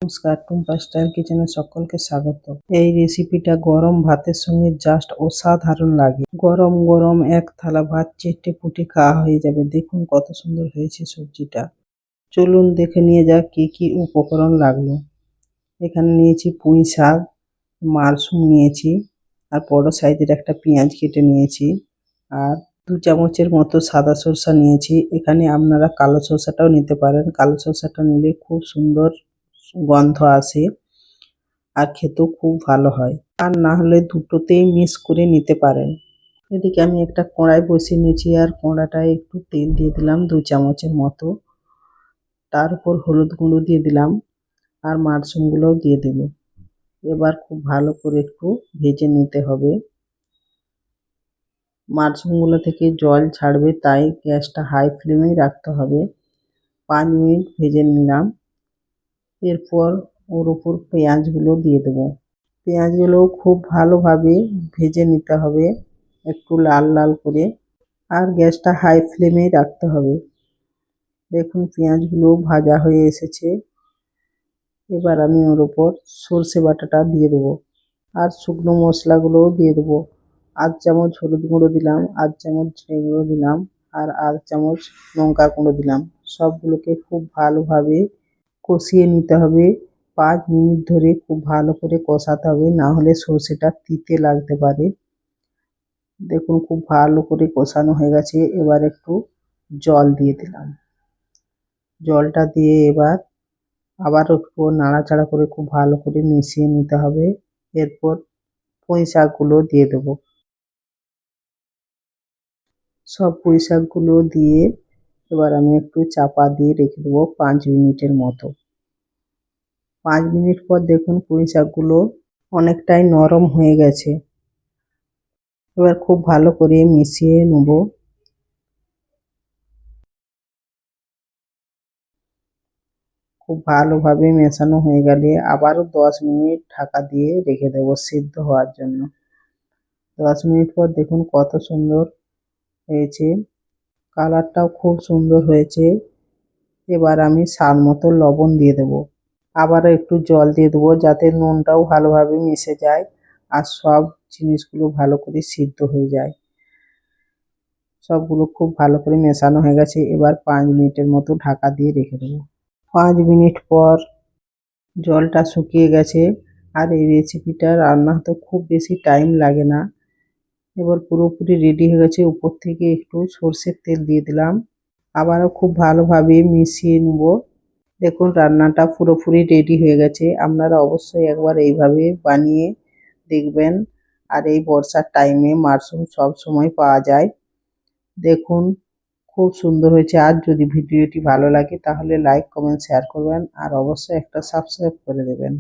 নমস্কার, টুম্পা স্টাইল কিচেনে সকলকে স্বাগত। এই রেসিপিটা গরম ভাতের সঙ্গে জাস্ট অসাধারণ লাগে। গরম গরম এক থালা ভাত চেটে পুটে খাওয়া হয়ে যাবে। দেখুন কত সুন্দর হয়েছে সবজিটা। চলুন দেখে নিয়ে যাক কি কি উপকরণ লাগলো। এখানে নিয়েছি পুঁই শাক, মাশরুম নিয়েছি, আর বড় সাইজের একটা পেঁয়াজ কেটে নিয়েছি, আর 2 চামচের মতো সাদা সরষা নিয়েছি। এখানে আপনারা কালো সরষাটাও নিতে পারেন। কালো সরষাটা নিলে খুব সুন্দর গন্ধ আসে আর খেতেও খুব ভালো হয়। আর না হলে দুটোতেই মিক্স করে নিতে পারেন। এদিকে আমি একটা কড়াই বসিয়ে নিয়েছি, আর কড়াটায় একটু তেল দিয়ে দিলাম 2 চামচের মতো। তার উপর হলুদ গুঁড়ো দিয়ে দিলাম, আর মাশরুমগুলোও দিয়ে দেব। এবার খুব ভালো করে একটু ভেজে নিতে হবে। মাশরুমগুলো থেকে জল ছাড়বে, তাই গ্যাসটা হাই ফ্লেমেই রাখতে হবে। 5 মিনিট ভেজে নিলাম। এরপর ওর উপর পেঁয়াজগুলো দিয়ে দেবো। পেঁয়াজগুলো খুব ভালোভাবে ভেজে নিতে হবে, একটু লাল লাল করে, আর গ্যাসটা হাই ফ্লেমেই রাখতে হবে। দেখুন পেঁয়াজগুলো ভাজা হয়ে এসেছে। এবার আমি ওর উপর সর্ষে বাটাটা দিয়ে দেবো, আর শুকনো মশলাগুলোও দিয়ে দেবো। 8 চামচ হলুদ গুঁড়ো দিলাম, 8 চামচ জিরে গুঁড়ো দিলাম, আর 8 চামচ লঙ্কা গুঁড়ো দিলাম। সবগুলোকে খুব ভালোভাবে কষিয়ে নিতে হবে। 5 মিনিট ধরে খুব ভালো করে কষাতে হবে, না হলে সর্ষেটা তিতে লাগতে পারে। দেখুন খুব ভালো করে কষানো হয়ে গেছে। এবার একটু জল দিয়ে দিলাম। জলটা দিয়ে এবার আবার একটু নাড়াচাড়া করে খুব ভালো করে মিশিয়ে নিতে হবে। এরপর পুঁই শাকগুলো দিয়ে দেবো। সব পুঁই শাকগুলো দিয়ে এবার আমি একটু চাপা দিয়ে রেখে দেবো 5 মিনিটের মতো। 5 মিনিট পর দেখুন পুঁই শাকগুলো অনেকটাই নরম হয়ে গেছে। এবার খুব ভালো করে মিশিয়ে নেব। খুব ভালোভাবে মেশানো হয়ে গেলে আবারও 10 মিনিট ঢাকা দিয়ে রেখে দেবো সিদ্ধ হওয়ার জন্য। 10 মিনিট পর দেখুন কত সুন্দর হয়েছে, কালারটাও খুব সুন্দর হয়েছে। এবার আমি স্বাদ মতো লবণ দিয়ে দেবো। আবারও একটু জল দিয়ে দেবো, যাতে নুনটাও ভালোভাবে মিশে যায় আর সব জিনিসগুলো ভালো করে সিদ্ধ হয়ে যায়। সবগুলো খুব ভালো করে মেশানো হয়ে গেছে। এবার 5 মিনিটের মতো ঢাকা দিয়ে রেখে দেবো। 5 মিনিট পর জলটা শুকিয়ে গেছে, আর এই রেসিপিটা রান্না হতে খুব বেশি টাইম লাগে না। এবার পুরোপুরি রেডি হয়ে গেছে। উপর থেকে একটু সর্ষের তেল দিয়ে দিলাম। আবারও খুব ভালোভাবে মিশিয়ে নেব। দেখুন রান্নাটা পুরোপুরি রেডি হয়ে গেছে। আপনারা অবশ্যই একবার এইভাবে বানিয়ে দেখবেন। আর এই বর্ষার টাইমে মাশরুম সব সময় পাওয়া যায়। দেখুন খুব সুন্দর হয়েছে। আর যদি ভিডিওটি ভালো লাগে তাহলে লাইক, কমেন্ট, শেয়ার করবেন, আর অবশ্যই একটা সাবস্ক্রাইব করে দেবেন।